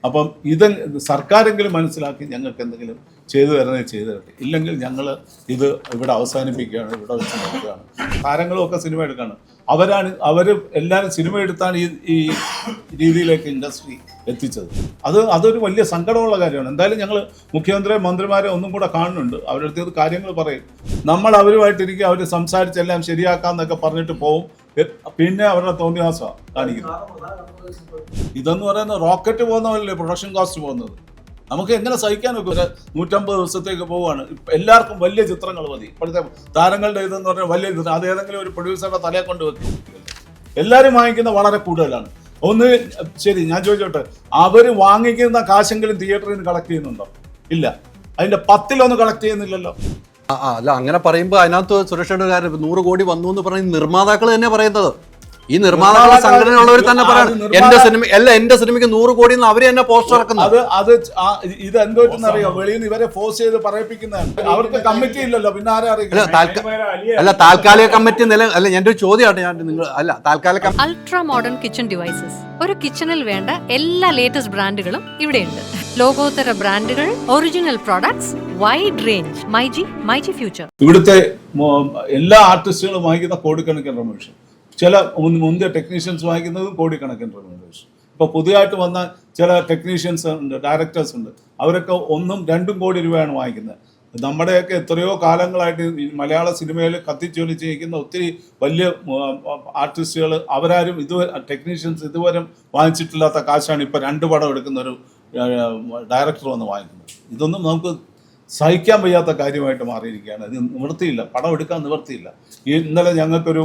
അപ്പം ഇത് സർക്കാരെങ്കിലും മനസ്സിലാക്കി ഞങ്ങൾക്ക് എന്തെങ്കിലും ചെയ്തു തരണേ ചെയ്തു തരട്ടെ. ഇല്ലെങ്കിൽ ഞങ്ങൾ ഇത് ഇവിടെ അവസാനിപ്പിക്കുകയാണ്, ഇവിടെ വെച്ച് നോക്കുകയാണ്. താരങ്ങളും ഒക്കെ സിനിമ എടുക്കുകയാണ്. അവർ എല്ലാവരും സിനിമ എടുത്താണ് ഈ രീതിയിലേക്ക് ഇൻഡസ്ട്രി എത്തിച്ചത്. അതൊരു വലിയ സങ്കടമുള്ള കാര്യമാണ്. എന്തായാലും ഞങ്ങൾ മുഖ്യമന്ത്രിയെ മന്ത്രിമാരെ ഒന്നും കൂടെ കാണുന്നുണ്ട്. അവരുടെ അടുത്ത് കാര്യങ്ങൾ പറയും. നമ്മൾ അവരുമായിട്ടിരിക്കുക, അവർ സംസാരിച്ചെല്ലാം ശരിയാക്കാമെന്നൊക്കെ പറഞ്ഞിട്ട് പോവും. പിന്നെ അവരുടെ തോന്നിയാസമാണ് കാണിക്കുന്നത്. ഇതെന്ന് പറയുന്നത് റോക്കറ്റ് പോകുന്നതല്ലേ പ്രൊഡക്ഷൻ കോസ്റ്റ് പോകുന്നത്. നമുക്ക് എങ്ങനെ സഹിക്കാൻ നോക്കും? ഒരു 150 ദിവസത്തേക്ക് പോവുകയാണ്. എല്ലാവർക്കും വലിയ ചിത്രങ്ങൾ മതി. ഇപ്പോഴത്തെ താരങ്ങളുടെ ഇതെന്ന് പറഞ്ഞാൽ വലിയ ചിത്രം അത് ഏതെങ്കിലും ഒരു പ്രൊഡ്യൂസറുടെ തലയെ കൊണ്ട് വെക്കും. എല്ലാവരും വാങ്ങിക്കുന്ന വളരെ കൂടുതലാണ്. ഒന്ന് ശരി, ഞാൻ ചോദിച്ചോട്ടെ, അവർ വാങ്ങിക്കുന്ന കാശെങ്കിലും തിയേറ്ററിൽ നിന്ന് കളക്ട് ചെയ്യുന്നുണ്ടോ? ഇല്ല. അതിന്റെ 10 കളക്ട് ചെയ്യുന്നില്ലല്ലോ. അല്ല, അങ്ങനെ പറയുമ്പോൾ അതിനകത്ത് സുരക്ഷയുടെ കാര്യം 100 കോടി വന്നു എന്ന് പറയുന്ന നിർമ്മാതാക്കൾ തന്നെ പറയുന്നത്. ഈ നിർമ്മാതാക്കളുടെ സംഘടനയുള്ളവർ തന്നെ പറയണം എന്റെ സിനിമയ്ക്ക് 100 കോടി എന്ന് അവര് തന്നെ പോസ്റ്റർ ഇറക്കുന്നത്. ഇത് എന്തോട്ടെന്നറിയോ? വെളിയിൽ നിന്ന് ഇവരെ ഫോഴ്സ് ചെയ്ത് പറയിപ്പിക്കുന്നതാണ്. അവർക്ക് കമ്മിറ്റി ഇല്ലല്ലോ, പിന്നെ ആരെ അല്ല താൽക്കാലിക കമ്മിറ്റി അല്ല. എന്റെ ഒരു ചോദ്യമാണ് താൽക്കാലിക അൾട്രാ മോഡേൺ കിച്ചൺ ഡിവൈസസ്. ഒരു കിച്ചണിൽ വേണ്ട എല്ലാ ലേറ്റസ്റ്റ് ബ്രാൻഡുകളും ഇവിടെയുണ്ട്. ലോകോത്തര ബ്രാൻഡുകൾ, original products, wide range. MyG future. ഇവിടുത്തെ എല്ലാ ആർട്ടിസ്റ്റുകളും വാങ്ങിക്കുന്ന കോടിക്കണക്കിന് റെമ്യൂണറേഷൻ. ചില മുന്തിയ ടെക്നീഷ്യൻസ് വാങ്ങിക്കുന്നതും കോടിക്കണക്കിന് റെമ്യൂണറേഷൻ. ഇപ്പോൾ പുതിയതായിട്ട് വന്ന ചില ടെക്നീഷ്യൻസ് ഉണ്ട്, ഡയറക്ടേഴ്സ് ഉണ്ട്, അവരൊക്കെ 1-2 കോടി രൂപയാണ് വാങ്ങിക്കുന്നത്. നമ്മുടെയൊക്കെ എത്രയോ കാലങ്ങളായിട്ട് മലയാള സിനിമയിൽ കത്തിച്ചൊലിച്ച് നിൽക്കുന്ന ഒത്തിരി വലിയ ആർട്ടിസ്റ്റുകൾ അവരാരും ടെക്നീഷ്യൻസ് ഇതുവരെ വാങ്ങിച്ചിട്ടില്ലാത്ത കാശാണ് ഇപ്പോൾ 2 പടം എടുക്കുന്ന ഒരു ഡയറക്ടർ വന്ന് വാങ്ങിക്കുന്നത്. ഇതൊന്നും നമുക്ക് സഹിക്കാൻ വയ്യാത്ത കാര്യമായിട്ട് മാറിയിരിക്കുകയാണ്. ഇത് നിവൃത്തിയില്ല, പടം എടുക്കാൻ നിവൃത്തിയില്ല. ഇന്നലെ ഞങ്ങൾക്കൊരു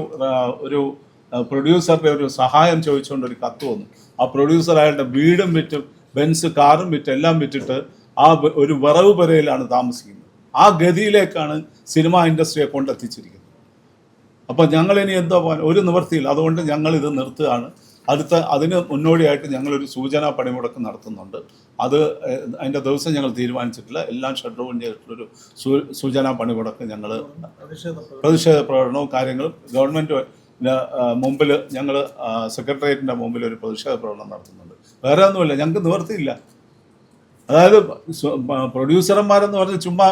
പ്രൊഡ്യൂസറുടെ ഒരു സഹായം ചോദിച്ചുകൊണ്ട് ഒരു കത്ത് വന്നു. ആ പ്രൊഡ്യൂസർ അയാളുടെ വീടും വിറ്റും ബെൻസ് കാറും വിറ്റ് എല്ലാം വിറ്റിട്ട് ആ ഒരു വിറവ് പുരയിലാണ് താമസിക്കുന്നത്. ആ ഗതിയിലേക്കാണ് സിനിമാ ഇൻഡസ്ട്രിയെ കൊണ്ടെത്തിച്ചിരിക്കുന്നത്. അപ്പം ഞങ്ങളിനി എന്തോ ഒരു നിവൃത്തിയില്ല. അതുകൊണ്ട് ഞങ്ങളിത് നിർത്തുകയാണ്. അതിന് മുന്നോടിയായിട്ട് ഞങ്ങളൊരു സൂചനാ പണിമുടക്ക് നടത്തുന്നുണ്ട്. അതിൻ്റെ ദിവസം ഞങ്ങൾ തീരുമാനിച്ചിട്ടില്ല. എല്ലാം ഷട്ട് ഡൗൺ ചെയ്തിട്ടുള്ളൊരു സൂചനാ പണിമുടക്ക് ഞങ്ങൾ പ്രതിഷേധ പ്രകടനവും കാര്യങ്ങളും ഗവൺമെൻറ് മുമ്പിൽ ഞങ്ങൾ സെക്രട്ടേറിയറ്റിൻ്റെ മുമ്പിൽ ഒരു പ്രതിഷേധ പ്രകടനം നടത്തുന്നുണ്ട്. വേറെ ഒന്നുമില്ല, ഞങ്ങൾക്ക് നിവൃത്തിയില്ല. അതായത് പ്രൊഡ്യൂസർമാരെന്ന് പറഞ്ഞ് ചുമ്മാ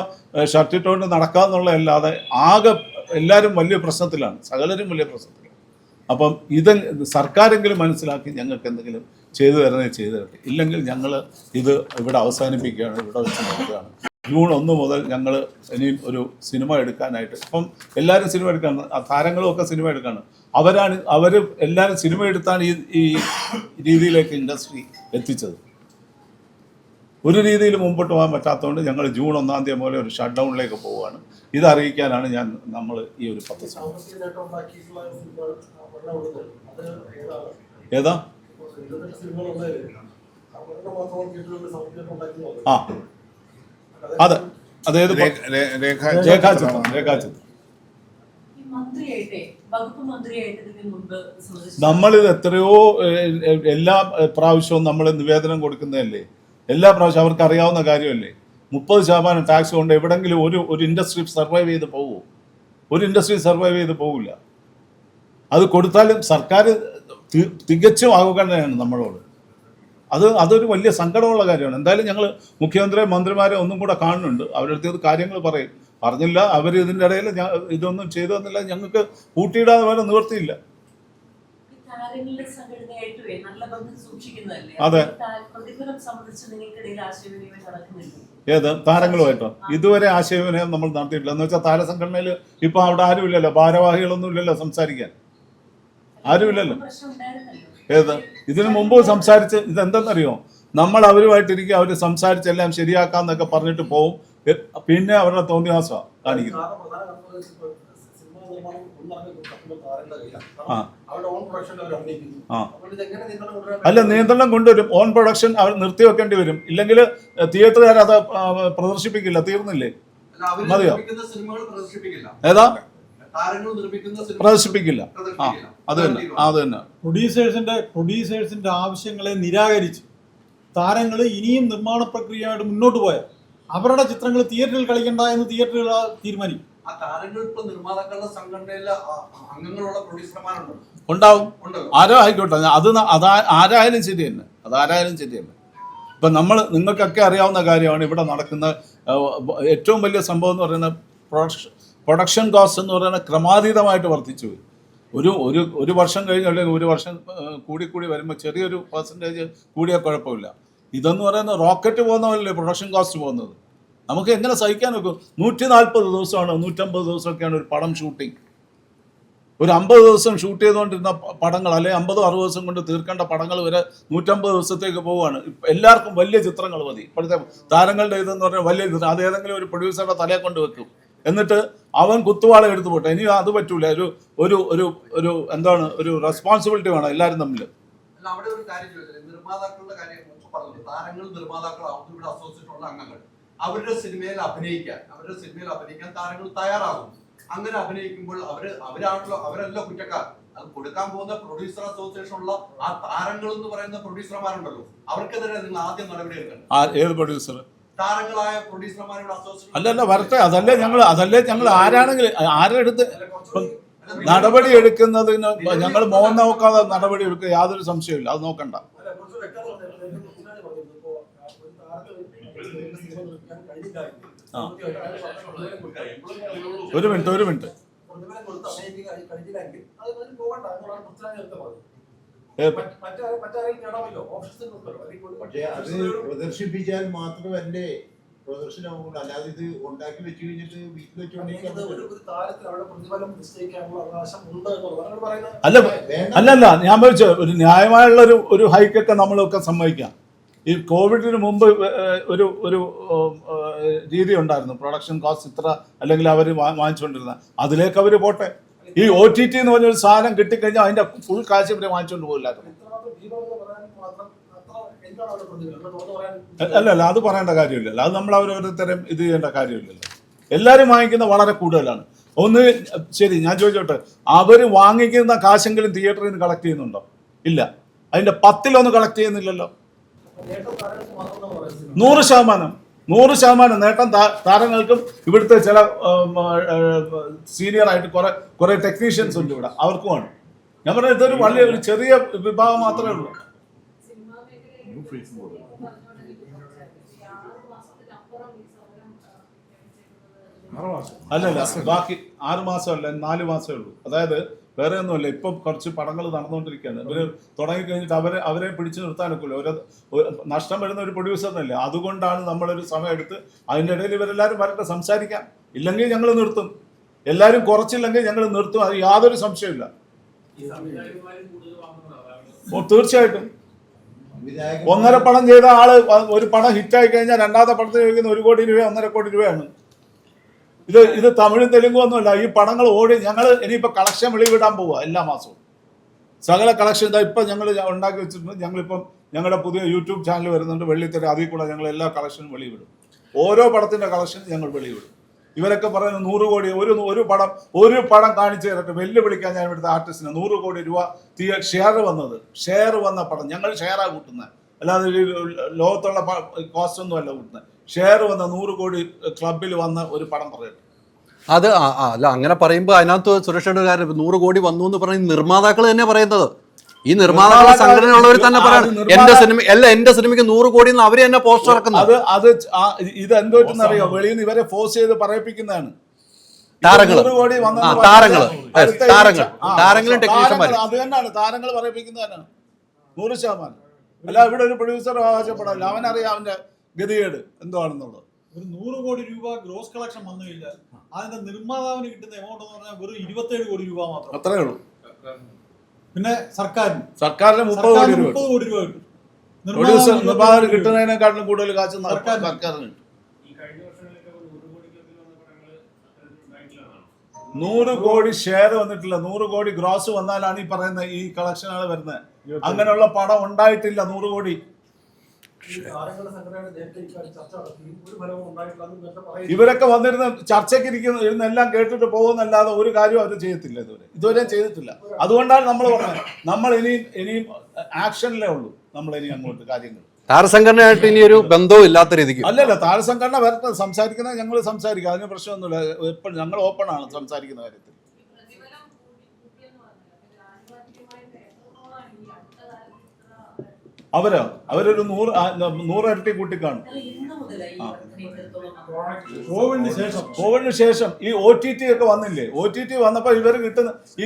ഷർട്ടിട്ടുകൊണ്ട് നടക്കാമെന്നുള്ളതല്ലാതെ ആകെ എല്ലാവരും വലിയ പ്രശ്നത്തിലാണ്, സകലരും വലിയ പ്രശ്നത്തിലാണ്. അപ്പം ഇത് സർക്കാരെങ്കിലും മനസ്സിലാക്കി ഞങ്ങൾക്ക് എന്തെങ്കിലും ചെയ്തു തരണേ ചെയ്തു തരട്ടെ. ഇല്ലെങ്കിൽ ഞങ്ങൾ ഇത് ഇവിടെ അവസാനിപ്പിക്കുകയാണ്, ഇവിടെ വെച്ച് നോക്കുകയാണ്. ജൂൺ 1 മുതൽ ഞങ്ങൾ ഇനിയും ഒരു സിനിമ എടുക്കാനായിട്ട്, ഇപ്പം എല്ലാവരും സിനിമ എടുക്കാണ്, താരങ്ങളും ഒക്കെ സിനിമ എടുക്കാണ്. അവർ എല്ലാവരും സിനിമ എടുത്താണ് ഈ രീതിയിലേക്ക് ഇൻഡസ്ട്രി എത്തിച്ചത്. ഒരു രീതിയിൽ മുമ്പോട്ട് പോകാൻ പറ്റാത്തതുകൊണ്ട് ഞങ്ങൾ ജൂൺ 1 തീയതി മുതൽ ഒരു ഷട്ട് ഡൗണിലേക്ക് പോവുകയാണ്. ഇത് അറിയിക്കാനാണ് നമ്മൾ ഈ ഒരു പത്രസമ്മേളനം. ഏതാ? അതെ, അതേത് രേഖാചിത്രം. നമ്മളിത് എത്രയോ എല്ലാ പ്രാവശ്യവും നമ്മൾ നിവേദനം കൊടുക്കുന്നതല്ലേ, എല്ലാ പ്രാവശ്യം അവർക്ക് അറിയാവുന്ന കാര്യമല്ലേ. 30% ടാക്സ് കൊണ്ട് എവിടെങ്കിലും ഒരു ഇൻഡസ്ട്രി സർവൈവ് ചെയ്ത് പോവുമോ? ഒരു ഇൻഡസ്ട്രി സർവൈവ് ചെയ്ത് പോവില്ല. അത് കൊടുത്താലും സർക്കാർ തികച്ചും അവഗണനയാണ് നമ്മളോട്. അതൊരു വലിയ സങ്കടമുള്ള കാര്യമാണ്. എന്തായാലും ഞങ്ങൾ മുഖ്യമന്ത്രിയെ മന്ത്രിമാരെ ഒന്നും കൂടെ കാണുന്നുണ്ട്. അവരുടെ അടുത്ത് കാര്യങ്ങൾ പറഞ്ഞില്ല. അവർ ഇതിൻ്റെ ഇടയിൽ ഇതൊന്നും ചെയ്തു തന്നില്ല. ഞങ്ങൾക്ക് കൂട്ടിയിടാതെ വേറെ നിവൃത്തിയില്ല. അതെ, ഏത് താരങ്ങളുമായിട്ടോ ഇതുവരെ ആശയവിനിമയം നമ്മൾ നടത്തിയിട്ടില്ല. എന്ന് വെച്ചാൽ താരസംഘടനയിൽ ഇപ്പൊ അവിടെ ആരുമില്ലല്ലോ, ഭാരവാഹികളൊന്നും ഇല്ലല്ലോ, സംസാരിക്കാൻ ആരുമില്ലല്ലോ. ഏത് ഇതിനു മുമ്പ് സംസാരിച്ച് ഇതെന്തെന്നറിയോ? നമ്മൾ അവരുമായിട്ടിരിക്കുക, അവർ സംസാരിച്ചെല്ലാം ശരിയാക്കാന്നൊക്കെ പറഞ്ഞിട്ട് പോവും. പിന്നെ അവരുടെ തോന്നിയാസമാണ് കാണിക്കുന്നത്. അല്ല, നിയന്ത്രണം കൊണ്ടുവരും. ഓൺ പ്രൊഡക്ഷൻ അവർ നിർത്തിവെക്കേണ്ടി വരും. ഇല്ലെങ്കിൽ തിയേറ്ററുകാർ അത് പ്രദർശിപ്പിക്കില്ല. തീർന്നില്ലേ? മതിയോ? ഏതാ? പ്രദർശിപ്പിക്കില്ല. അത് തന്നെ. പ്രൊഡ്യൂസേഴ്സിന്റെ ആവശ്യങ്ങളെ നിരാകരിച്ച് താരങ്ങൾ ഇനിയും നിർമ്മാണ പ്രക്രിയയായിട്ട് മുന്നോട്ട് പോയാൽ അവരുടെ ചിത്രങ്ങൾ തിയേറ്ററിൽ കളിക്കണ്ട എന്ന് തിയേറ്ററുകൾ തീരുമാനിക്കും. ഉണ്ടാവും. ആരോ ആയിക്കോട്ടെ, ആരായാലും ശരി തന്നെ. ഇപ്പം നിങ്ങൾക്കൊക്കെ അറിയാവുന്ന കാര്യമാണ് ഇവിടെ നടക്കുന്ന ഏറ്റവും വലിയ സംഭവം എന്ന് പറയുന്നത് പ്രൊഡക്ഷൻ കോസ്റ്റ് എന്ന് പറയുന്നത് ക്രമാതീതമായിട്ട് വർദ്ധിച്ചു പോയി. ഒരു വർഷം കഴിഞ്ഞ് അല്ലെങ്കിൽ ഒരു വർഷം കൂടി വരുമ്പോൾ ചെറിയൊരു പെർസെൻറ്റേജ് കൂടിയാൽ കുഴപ്പമില്ല. ഇതെന്ന് പറയുന്നത് റോക്കറ്റ് പോകുന്ന പോലല്ലേ പ്രൊഡക്ഷൻ കോസ്റ്റ് പോകുന്നത്. നമുക്ക് എങ്ങനെ സഹിക്കാൻ നോക്കും? 140 ദിവസമാണ് 150 ദിവസമൊക്കെയാണ് ഒരു പടം ഷൂട്ടിങ്. ഒരു 50 ദിവസം ഷൂട്ട് ചെയ്തുകൊണ്ടിരുന്ന പടങ്ങൾ അല്ലെങ്കിൽ 50-60 ദിവസം കൊണ്ട് തീർക്കേണ്ട പടങ്ങൾ വരെ 150 ദിവസത്തേക്ക് പോവുകയാണ്. എല്ലാവർക്കും വലിയ ചിത്രങ്ങൾ മതി. ഇപ്പോഴത്തെ താരങ്ങളുടെ ഇതെന്ന് പറഞ്ഞാൽ വലിയ ചിത്രം അത് ഏതെങ്കിലും ഒരു പ്രൊഡ്യൂസറുടെ തലയെ കൊണ്ട് വെക്കും, എന്നിട്ട് അവൻ കുത്തുവാള എടുത്തു പോട്ടെ. ഇനി അത് പറ്റൂല. ഒരു എന്താണ് ഒരു റെസ്പോൺസിബിലിറ്റി വേണം എല്ലാവരും തമ്മിൽ. അവിടെ ഒരു കാര്യം ചോദിച്ചത് നിർമ്മാതാക്കളുടെ കാര്യം പറഞ്ഞു. താരങ്ങൾ നിർമ്മാതാക്കളാവുന്ന ഇവിടെ അസോസിയേഷനുള്ള അംഗങ്ങൾ അവരുടെ സിനിമയിൽ അഭിനയിക്കാൻ താരങ്ങൾ തയ്യാറാകും. അങ്ങനെ അഭിനയിക്കുമ്പോൾ അവരല്ലോ കുറ്റക്കാർ. അത് കൊടുക്കാൻ പോകുന്ന പ്രൊഡ്യൂസർ അസോസിയേഷനുള്ള ആ താരങ്ങൾ എന്ന് പറയുന്ന പ്രൊഡ്യൂസർമാരുണ്ടല്ലോ, അവർക്കെതിരെ നിങ്ങൾ ആദ്യം നടപടി എടുക്കണം. ഏത് പ്രൊഡ്യൂസർ? താരങ്ങളായ പ്രൊഡ്യൂസർമാരുടെ അസോസിയേഷൻ. അല്ലല്ല വരട്ടെ. അതല്ലേ ഞങ്ങൾ ആരാണെങ്കിൽ ആരെടുത്ത് നടപടി എടുക്കുന്നതിന് ഞങ്ങൾ മോഹൻ നോക്കാതെ നടപടി എടുക്കുക യാതൊരു സംശയമില്ല. അത് നോക്കണ്ട. ഒരു മിനിറ്റ് പക്ഷേ അത് പ്രദർശിപ്പിച്ചാൽ മാത്രമല്ലേ പ്രദർശനമാകുള്ളൂ. അല്ലാതെ ഇത് ഉണ്ടാക്കി വെച്ച് കഴിഞ്ഞിട്ട് വീട്ടിൽ വെച്ചുകൊണ്ടിരിക്കുന്നത് അല്ലല്ല ഞാൻ വിളിച്ച ഒരു ന്യായമായുള്ള ഒരു ഹൈക്കൊക്കെ നമ്മളൊക്കെ സമ്മതിക്കാം. ഈ കോവിഡിന് മുമ്പ് ഒരു രീതി ഉണ്ടായിരുന്നു. പ്രൊഡക്ഷൻ കോസ്റ്റ് ഇത്ര അല്ലെങ്കിൽ അവർ വാങ്ങിച്ചുകൊണ്ടിരുന്ന അതിലേക്ക് അവർ പോട്ടെ. ഈ OTT എന്ന് പറഞ്ഞൊരു സാധനം കിട്ടിക്കഴിഞ്ഞാൽ അതിന്റെ ഫുൾ കാശ് ഇവരെ വാങ്ങിച്ചുകൊണ്ട് പോകില്ലായിരുന്നു. അല്ലല്ല അത് പറയേണ്ട കാര്യമില്ലല്ലോ. അത് നമ്മൾ ഓരോരുത്തരും ഇത് ചെയ്യേണ്ട കാര്യമില്ലല്ലോ. എല്ലാവരും വാങ്ങിക്കുന്ന വളരെ കൂടുതലാണ്. ഒന്ന് ശരി ഞാൻ ചോദിച്ചോട്ടെ, അവർ വാങ്ങിക്കുന്ന കാശെങ്കിലും തിയേറ്ററിൽ നിന്ന് കളക്ട് ചെയ്യുന്നുണ്ടോ? ഇല്ല. അതിന്റെ 10% കളക്ട് ചെയ്യുന്നില്ലല്ലോ. 100% നേട്ടം താരങ്ങൾക്കും ഇവിടുത്തെ ചില സീനിയർ ആയിട്ട് കുറെ ടെക്നീഷ്യൻസ് ഉണ്ട് ഇവിടെ, അവർക്കുമാണ്. ഞാൻ പറഞ്ഞത് ഇതൊരു ഒരു ചെറിയ വിഭാഗം മാത്രമേ ഉള്ളൂ. അല്ലല്ല ബാക്കി 6 മാസമല്ല 4 മാസമേ ഉള്ളൂ. അതായത് വേറെ ഒന്നുമല്ല. ഇപ്പം കുറച്ച് പടങ്ങൾ നടന്നുകൊണ്ടിരിക്കുകയാണ്. ഇവര് തുടങ്ങിക്കഴിഞ്ഞിട്ട് അവരെ പിടിച്ചു നിർത്താനൊക്കില്ല. നഷ്ടം വരുന്ന ഒരു പ്രൊഡ്യൂസറിനല്ലേ. അതുകൊണ്ടാണ് നമ്മളൊരു സമയം എടുത്ത് അതിൻ്റെ ഇടയിൽ ഇവരെല്ലാവരും വരട്ടെ, സംസാരിക്കാം. ഇല്ലെങ്കിൽ ഞങ്ങൾ നിർത്തും. എല്ലാവരും കുറച്ചില്ലെങ്കിൽ ഞങ്ങൾ നിർത്തും. അത് യാതൊരു സംശയമില്ല. തീർച്ചയായിട്ടും 1.5 പടം ചെയ്ത ആള് ഒരു പടം ഹിറ്റായി കഴിഞ്ഞാൽ രണ്ടാമത്തെ പടത്തിന് ചോദിക്കുന്ന 1 കോടി രൂപ 1.5 കോടി രൂപയാണ്. ഇത് തമിഴും തെലുങ്കും ഒന്നുമല്ല. ഈ പടങ്ങൾ ഓടി ഞങ്ങൾ ഇനിയിപ്പോൾ കളക്ഷൻ വെളിവിടാൻ പോവുക. എല്ലാ മാസവും സകല കളക്ഷൻ ഇപ്പം ഞങ്ങൾ ഉണ്ടാക്കി വെച്ചിട്ടുണ്ട്. ഞങ്ങളിപ്പം ഞങ്ങളുടെ പുതിയ യൂട്യൂബ് ചാനൽ വരുന്നുണ്ട്, വെള്ളിത്തിര. അതിൽ കൂടെ ഞങ്ങൾ എല്ലാ കളക്ഷനും വെളിവിടും. ഓരോ പടത്തിൻ്റെ കളക്ഷൻ ഞങ്ങൾ വെളിവിടും. ഇവരൊക്കെ പറയുന്നത് 100 കോടി ഒരു പടം കാണിച്ചു തരട്ടെ, വെല്ലുവിളിക്കാൻ ഞാൻ ഇവിടുത്തെ ആർട്ടിസ്റ്റിന് 100 കോടി രൂപ ഷെയർ വന്ന പടം ഞങ്ങൾ ഷെയറാണ് കൂട്ടുന്നത്. അല്ലാതെ ലോകത്തുള്ള കോസ്റ്റ് ഒന്നും അല്ല കൂട്ടുന്നത്. ഷെയർ വന്ന 100 കോടി ക്ലബിൽ വന്ന ഒരു പടം പറയട്ടെ. അത് അല്ല അങ്ങനെ പറയുമ്പോൾ അതിനകത്ത് സുരക്ഷയുടെ കാര്യം 100 കോടി വന്നു എന്ന് പറയുന്ന നിർമ്മാതാക്കൾ തന്നെ പറയുന്നത്. ഈ നിർമ്മാതാക്കളുടെ സംഘടനയുള്ളവർ തന്നെ പറയാം എന്റെ സിനിമയ്ക്ക് 100 കോടി എന്ന് അവര് തന്നെ പോസ്റ്റർ ഇറക്കുന്നത്. ഇത് എന്തോട്ടെന്നറിയോ, വെളിയിൽ നിന്ന് ഇവരെ ഫോഴ്സ് ചെയ്ത് പറയിപ്പിക്കുന്നതാണ്. താരങ്ങളും ടെക്നീഷ്യന്മാരും അത് തന്നെയാണ് താരങ്ങൾ പറയിപ്പിക്കുന്നതാണ് 100%. അല്ല ഇവിടെ ഒരു പ്രൊഡ്യൂസർ ആവശ്യപ്പെടാല്ല. അവനറിയാം അവന്റെ ഗതികേട് എന്താണെന്നുള്ളത്. ഒരു 100 കോടി രൂപ ഗ്രോസ് കളക്ഷൻ വന്നു കഴിഞ്ഞാൽ അതിന്റെ നിർമ്മാതാവിന് കിട്ടുന്ന എമൗണ്ട് എന്ന് പറഞ്ഞാൽ വെറും 27 കോടി രൂപ മാത്രം. അത്രേ ഉള്ളൂ. പിന്നെ സർക്കാരിന് 30 കോടി രൂപ കിട്ടും. നിർമ്മാതാവിന് കിട്ടുന്നതിനെക്കാട്ടിലും കൂടുതൽ കാശ് സർക്കാരിന്. 100 കോടി ഷെയർ വന്നിട്ടില്ല. 100 കോടി ഗ്രോസ് വന്നാലാണ് ഈ പറയുന്ന ഈ കളക്ഷനുകൾ വരുന്നത്. അങ്ങനെയുള്ള പടം ഉണ്ടായിട്ടില്ല 100 കോടി. ഇവരൊക്കെ വന്നിരുന്ന ചർച്ചയ്ക്ക് ഇരുന്ന് എല്ലാം കേട്ടിട്ട് പോകുന്നല്ലാതെ ഒരു കാര്യം അവർ ചെയ്യത്തില്ല. ഇതുവരെ ചെയ്തിട്ടില്ല. അതുകൊണ്ടാണ് നമ്മൾ പറഞ്ഞത് നമ്മൾ ഇനിയും ആക്ഷനിലേ ഉള്ളൂ. നമ്മൾ ഇനി അങ്ങോട്ട് കാര്യങ്ങൾ താരസംഘടനയായിട്ട് ഇനി ഒരു ബന്ധവും ഇല്ലാത്ത രീതിക്ക് അല്ലല്ല. താരസംഘടന വരട്ടെ, സംസാരിക്കുന്നത് ഞങ്ങൾ സംസാരിക്കാം. അതിന് പ്രശ്നമൊന്നുമില്ല. എപ്പോഴും ഞങ്ങൾ ഓപ്പൺ ആണ് സംസാരിക്കുന്ന കാര്യത്തിൽ. അവരൊരു 100 ഇരട്ടി കൂട്ടിക്കാണും. കോവിഡിന് ശേഷം ഈ OTT ഒക്കെ വന്നില്ലേ, OTT വന്നപ്പോൾ ഇവർ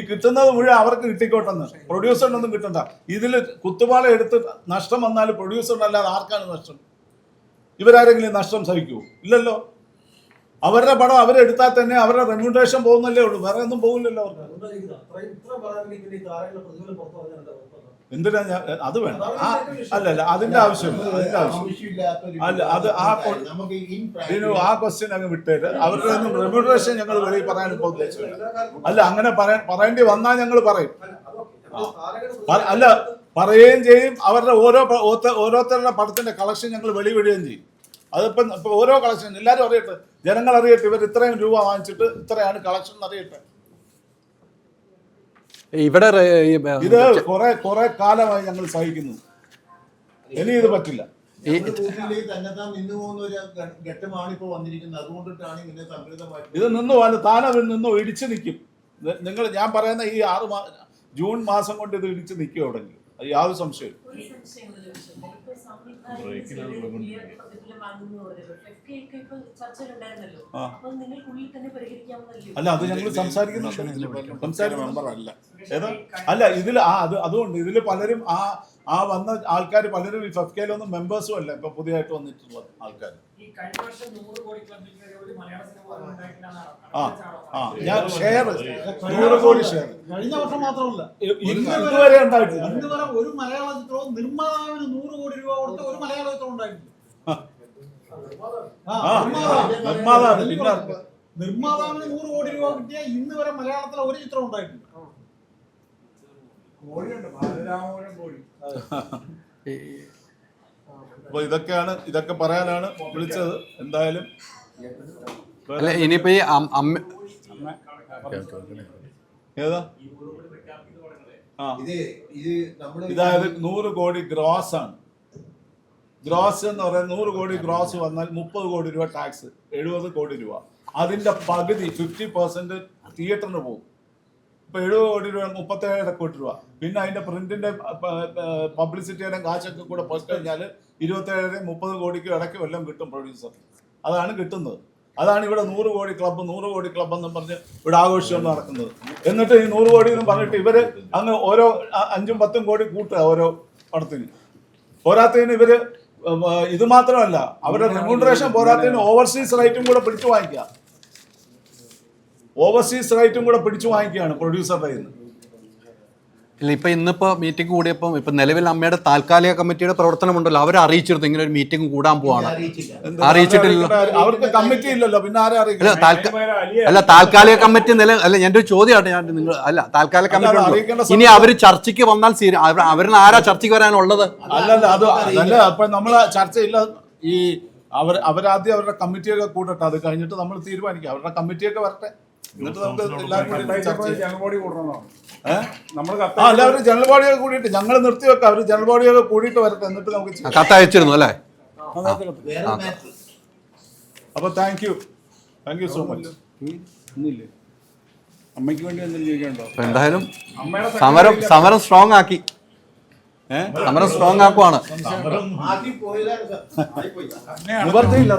കിട്ടുന്നത് മുഴുവൻ അവർക്ക് കിട്ടിക്കോട്ടെന്ന്, പ്രൊഡ്യൂസറിനൊന്നും കിട്ടണ്ട. ഇതിൽ കുത്തുപാള എടുത്ത് നഷ്ടം വന്നാൽ പ്രൊഡ്യൂസറിനല്ലാതെ ആർക്കാണ് നഷ്ടം? ഇവരാരെങ്കിലും നഷ്ടം സഹിക്കുമോ? ഇല്ലല്ലോ. അവരുടെ പടം അവരെടുത്താൽ തന്നെ അവരുടെ റെമ്യൂണറേഷൻ പോകുന്നല്ലേ ഉള്ളൂ, വേറെ ഒന്നും പോകില്ലല്ലോ അവർക്ക്. എന്തിനാ അത് വേണ്ട, അല്ലല്ല അതിന്റെ ആവശ്യമില്ല, അല്ല അത് ആ ക്വസ്റ്റ്യൻ അങ്ങ് വിട്ടേര്. അവരുടെ ഒന്നും റെമ്യൂണറേഷൻ ഞങ്ങൾ വെളിയിൽ പറയാൻ ഇപ്പോൾ ഉദ്ദേശിച്ചില്ല. അല്ല അങ്ങനെ പറയേണ്ടി വന്നാൽ ഞങ്ങൾ പറയും. അല്ല പറയുകയും ചെയ്യും. അവരുടെ ഓരോരുത്തരുടെ പടത്തിന്റെ കളക്ഷൻ ഞങ്ങൾ വെളിവിടുകയും ചെയ്യും. അതിപ്പം ഇപ്പൊ ഓരോ കളക്ഷൻ എല്ലാവരും അറിയട്ടെ, ജനങ്ങൾ അറിയട്ടെ, ഇവർ ഇത്രയും രൂപ വാങ്ങിച്ചിട്ട് ഇത്രയാണ് കളക്ഷൻ അറിയട്ടെ. ഇവിടെ ഇത് കുറെ കാലമായി ഞങ്ങൾ സഹിക്കുന്നു. ഇനി ഇത് പറ്റില്ല. തന്നെത്താൻ നിന്ന് പോകുന്ന ഒരു ഘട്ടമാണ് ഇപ്പൊ വന്നിരിക്കുന്നത്. അതുകൊണ്ടിട്ടാണ് ഇങ്ങനെ സംഘടിതമായിട്ട് ഇത് നിന്നു പോകാൻ താനവർ നിന്നോ ഇടിച്ചു നിൽക്കും. നിങ്ങൾ ഞാൻ പറയുന്ന ഈ ജൂൺ മാസം കൊണ്ട് ഇത് ഇടിച്ചു നിൽക്കും എവിടെങ്കിലും, അത് യാതൊരു സംശയവും. അല്ല അത് ഞങ്ങൾ സംസാരിക്കുന്നുണ്ട്. ഏതാ അല്ല ഇതിൽ അതുകൊണ്ട് ഇതിൽ പലരും ആ വന്ന ആൾക്കാർ പലരും ഈ ഫെഫ്കയിലൊന്നും മെമ്പേഴ്സും അല്ല ഇപ്പൊ പുതിയതായിട്ട് വന്നിട്ടുള്ള ആൾക്കാർ. ഞാൻ ഷെയർ 100 കോടി ഷെയർ കഴിഞ്ഞ വർഷം മാത്രമല്ല ഇതുവരെ ഉണ്ടായിട്ടില്ല. ഇന്ന് വരെ ഒരു മലയാള ചിത്രവും നിർമ്മാതാവിന് 100 കോടി രൂപ കൊടുത്ത ഒരു മലയാള ചിത്രം ഉണ്ടായിട്ടില്ല. നിർമ്മാതാവിന് 100 കോടി രൂപ കിട്ടിയ ഇന്ന് വരെ മലയാളത്തിലെ ഒരു ചിത്രം ഉണ്ടായിട്ടില്ല. അപ്പൊ ഇതൊക്കെ പറയാനാണ് വിളിച്ചത്. എന്തായാലും അല്ല ഇനിയിപ്പോ ഈ ഏതാ ഇതായത് 100 കോടി ഗ്രോസ് ആണ്. ഗ്രോസ് എന്ന് പറയുന്നത് 100 കോടി ഗ്രോസ് വന്നാൽ 30 കോടി രൂപ ടാക്സ്, 70 കോടി രൂപ. അതിന്റെ പകുതി 50% തിയേറ്ററിന് പോകും. ഇപ്പൊ 70 കോടി രൂപ 37 കോടി രൂപ. പിന്നെ അതിന്റെ പ്രിന്റിന്റെ പബ്ലിസിറ്റിയുടെ കാശൊക്കെ കൂടെ പോയി കഴിഞ്ഞാൽ 27-30 കോടിക്ക് ഇടയ്ക്ക് വല്ലതും കിട്ടും പ്രൊഡ്യൂസർ. അതാണ് കിട്ടുന്നത്. അതാണ് ഇവിടെ 100 കോടി ക്ലബ്ബ് എന്നും പറഞ്ഞ് ഇവിടെ ആഘോഷിച്ചുകൊണ്ട് നടക്കുന്നത്. എന്നിട്ട് ഈ 100 കോടി എന്ന് പറഞ്ഞിട്ട് ഇവര് അങ്ങ് ഓരോ 5-10 കോടി കൂട്ടുക ഓരോ പടത്തിന്. പോരാത്തതിന് ഇവര് ഇത് മാത്രമല്ല, അവരുടെ റെമ്യൂണറേഷൻ പോരാത്തതിന് ഓവർസീസ് റൈറ്റും കൂടെ പിടിച്ചു വാങ്ങിക്കുകയാണ് പ്രൊഡ്യൂസറുടെ കയ്യിൽ നിന്ന്. ഇല്ല ഇപ്പൊ ഇന്നിപ്പോ മീറ്റിംഗ് കൂടിയപ്പോൾ ഇപ്പൊ നിലവിൽ അമ്മയുടെ താൽക്കാലിക കമ്മിറ്റിയുടെ പ്രവർത്തനമുണ്ടല്ലോ, അവരെ അറിയിച്ചിരുന്നു ഇങ്ങനെ ഒരു മീറ്റിംഗ് കൂടാൻ പോവാണ്. അറിയിച്ചിട്ടില്ലല്ലോ. അവർക്ക് കമ്മിറ്റി ഇല്ലല്ലോ, പിന്നെ ആരെ അല്ല താൽക്കാലിക കമ്മിറ്റി അല്ല എന്റെ ഒരു ചോദ്യമാണ്. നിങ്ങൾ അല്ല താൽക്കാലിക കമ്മിറ്റി ഇനി അവര് ചർച്ചയ്ക്ക് വന്നാൽ അവരിൽ ആരാ ചർച്ചയ്ക്ക് വരാനുള്ളത്? അതല്ല അപ്പൊ നമ്മള് ചർച്ചയില്ല. ഈ അവരാദ്യം അവരുടെ കമ്മിറ്റിയൊക്കെ കൂട്ടട്ടെ, അത് കഴിഞ്ഞിട്ട് നമ്മൾ തീരുമാനിക്കാം. അവരുടെ കമ്മിറ്റിയൊക്കെ വരട്ടെ, എന്നിട്ട് നമുക്ക് എല്ലാവരും ജനറൽ ബോഡിയൊക്കെ കൂടിയിട്ട് ഞങ്ങൾ നിർത്തിവെക്കാം. അവര് ജനറൽ ബോഡിയൊക്കെ കൂടിയിട്ട് വരട്ടെ, എന്നിട്ട് നമുക്ക് കത്തയച്ചിരുന്നു അല്ലേ? അപ്പൊ താങ്ക് യു സോ മച്ച്. അമ്മയ്ക്ക് വേണ്ടി എന്തെങ്കിലും ചോദിക്കണ്ടോ? എന്തായാലും സമരം സ്ട്രോങ് ആക്കി, സമരം സ്ട്രോങ് ആക്കുവാണ്. നിവർത്തിയില്ല